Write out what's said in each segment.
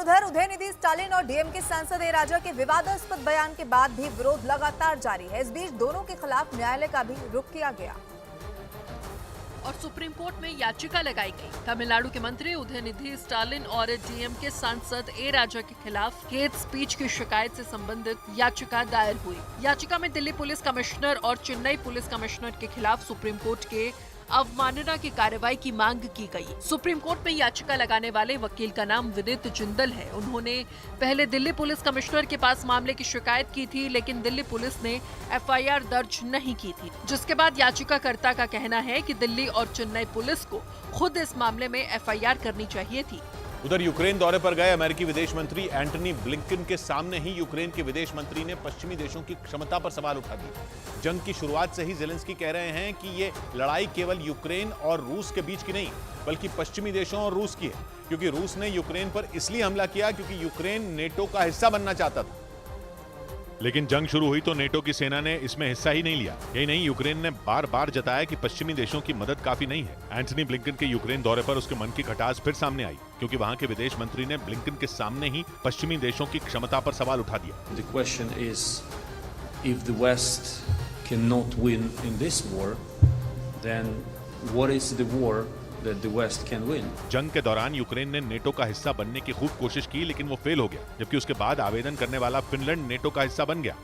उधर उदयनिधि स्टालिन और डीएमके सांसद ए राजा के विवादास्पद बयान के बाद भी विरोध लगातार जारी है। इस बीच दोनों के खिलाफ न्यायालय का भी रुख किया गया और सुप्रीम कोर्ट में याचिका लगाई गई। तमिलनाडु के मंत्री उदयनिधि स्टालिन और डीएमके सांसद ए राजा के खिलाफ हेट स्पीच की शिकायत से संबंधित याचिका दायर हुई। याचिका में दिल्ली पुलिस कमिश्नर और चेन्नई पुलिस कमिश्नर के खिलाफ सुप्रीम कोर्ट के अवमानना की कार्रवाई की मांग की गई। सुप्रीम कोर्ट में याचिका लगाने वाले वकील का नाम विनीत जिंदल है। उन्होंने पहले दिल्ली पुलिस कमिश्नर के पास मामले की शिकायत की थी, लेकिन दिल्ली पुलिस ने एफआईआर दर्ज नहीं की थी, जिसके बाद याचिकाकर्ता का कहना है कि दिल्ली और चेन्नई पुलिस को खुद इस मामले में एफआईआर करनी चाहिए थी। उधर यूक्रेन दौरे पर गए अमेरिकी विदेश मंत्री एंटनी ब्लिंकन के सामने ही यूक्रेन के विदेश मंत्री ने पश्चिमी देशों की क्षमता पर सवाल उठा दिए। जंग की शुरुआत से ही ज़ेलेंस्की कह रहे हैं कि ये लड़ाई केवल यूक्रेन और रूस के बीच की नहीं, बल्कि पश्चिमी देशों और रूस की है, क्योंकि रूस ने यूक्रेन पर इसलिए हमला किया क्योंकि यूक्रेन नेटो का हिस्सा बनना चाहता था। लेकिन जंग शुरू हुई तो नेटो की सेना ने इसमें हिस्सा ही नहीं लिया। यही नहीं, यूक्रेन ने बार बार जताया कि पश्चिमी देशों की मदद काफी नहीं है। एंटनी ब्लिंकन के यूक्रेन दौरे पर उसके मन की खटास फिर सामने आई, क्योंकि वहां के विदेश मंत्री ने ब्लिंकन के सामने ही पश्चिमी देशों की क्षमता पर सवाल उठा दिया। The question is, if the West cannot win in this war, then what is the war that the West can win? जंग के दौरान यूक्रेन ने नेटो का हिस्सा बनने की खूब कोशिश की, लेकिन वो फेल हो गया, जबकि उसके बाद आवेदन करने वाला फिनलैंड नेटो का हिस्सा बन गया।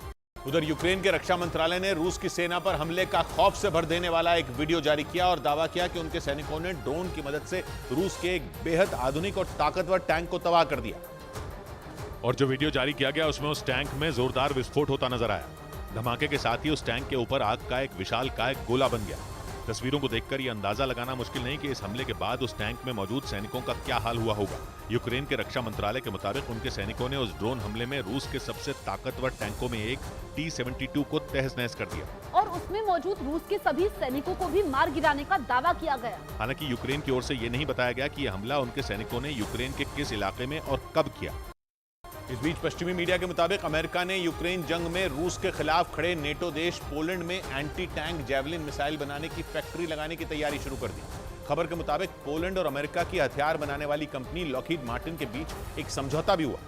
उधर यूक्रेन के रक्षा मंत्रालय ने रूस की सेना पर हमले का खौफ से भर देने वाला एक वीडियो जारी किया और दावा किया कि उनके सैनिकों ने ड्रोन की मदद से रूस के एक बेहद आधुनिक और ताकतवर टैंक को तबाह कर दिया। और जो वीडियो जारी किया गया उसमें उस टैंक में जोरदार विस्फोट होता नजर आया। धमाके के साथ ही उस टैंक के ऊपर आग का एक विशालकाय गोला बन गया। तस्वीरों को देखकर यह अंदाजा लगाना मुश्किल नहीं कि इस हमले के बाद उस टैंक में मौजूद सैनिकों का क्या हाल हुआ होगा। यूक्रेन के रक्षा मंत्रालय के मुताबिक उनके सैनिकों ने उस ड्रोन हमले में रूस के सबसे ताकतवर टैंकों में एक T-72 को तहस-नहस कर दिया और उसमें मौजूद रूस के सभी सैनिकों को भी मार गिराने का दावा किया गया। हालांकि यूक्रेन की ओर से यह नहीं बताया गया कि यह हमला उनके सैनिकों ने यूक्रेन के किस इलाके में और कब किया। इस बीच पश्चिमी मीडिया के मुताबिक अमेरिका ने यूक्रेन जंग में रूस के खिलाफ खड़े नेटो देश पोलैंड में एंटी टैंक जैवलिन मिसाइल बनाने की फैक्ट्री लगाने की तैयारी शुरू कर दी। खबर के मुताबिक पोलैंड और अमेरिका की हथियार बनाने वाली कंपनी लॉकहीड मार्टिन के बीच एक समझौता भी हुआ,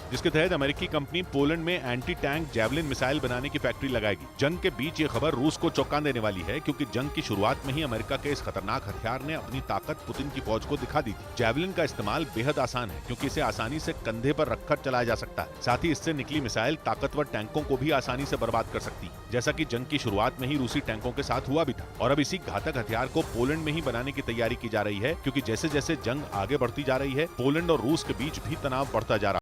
जिसके तहत अमेरिकी कंपनी पोलैंड में एंटी टैंक जैवलिन मिसाइल बनाने की फैक्ट्री लगाएगी। जंग के बीच ये खबर रूस को चौंका देने वाली है, क्योंकि जंग की शुरुआत में ही अमेरिका के इस खतरनाक हथियार ने अपनी ताकत पुतिन की फौज को दिखा दी थी। जैवलिन का इस्तेमाल बेहद आसान है, क्योंकि इसे आसानी से कंधे पर रखकर चलाया जा सकता है। साथ ही इससे निकली मिसाइल ताकतवर टैंकों को भी आसानी से बर्बाद कर सकती है, जैसा कि जंग की शुरुआत में ही रूसी टैंकों के साथ हुआ भी था। और अब इसी घातक हथियार को पोलैंड में ही बनाने की तैयारी की जा रही है, क्योंकि जैसे जैसे जंग आगे बढ़ती जा रही है, पोलैंड और रूस के बीच भी तनाव बढ़ता जा रहा है।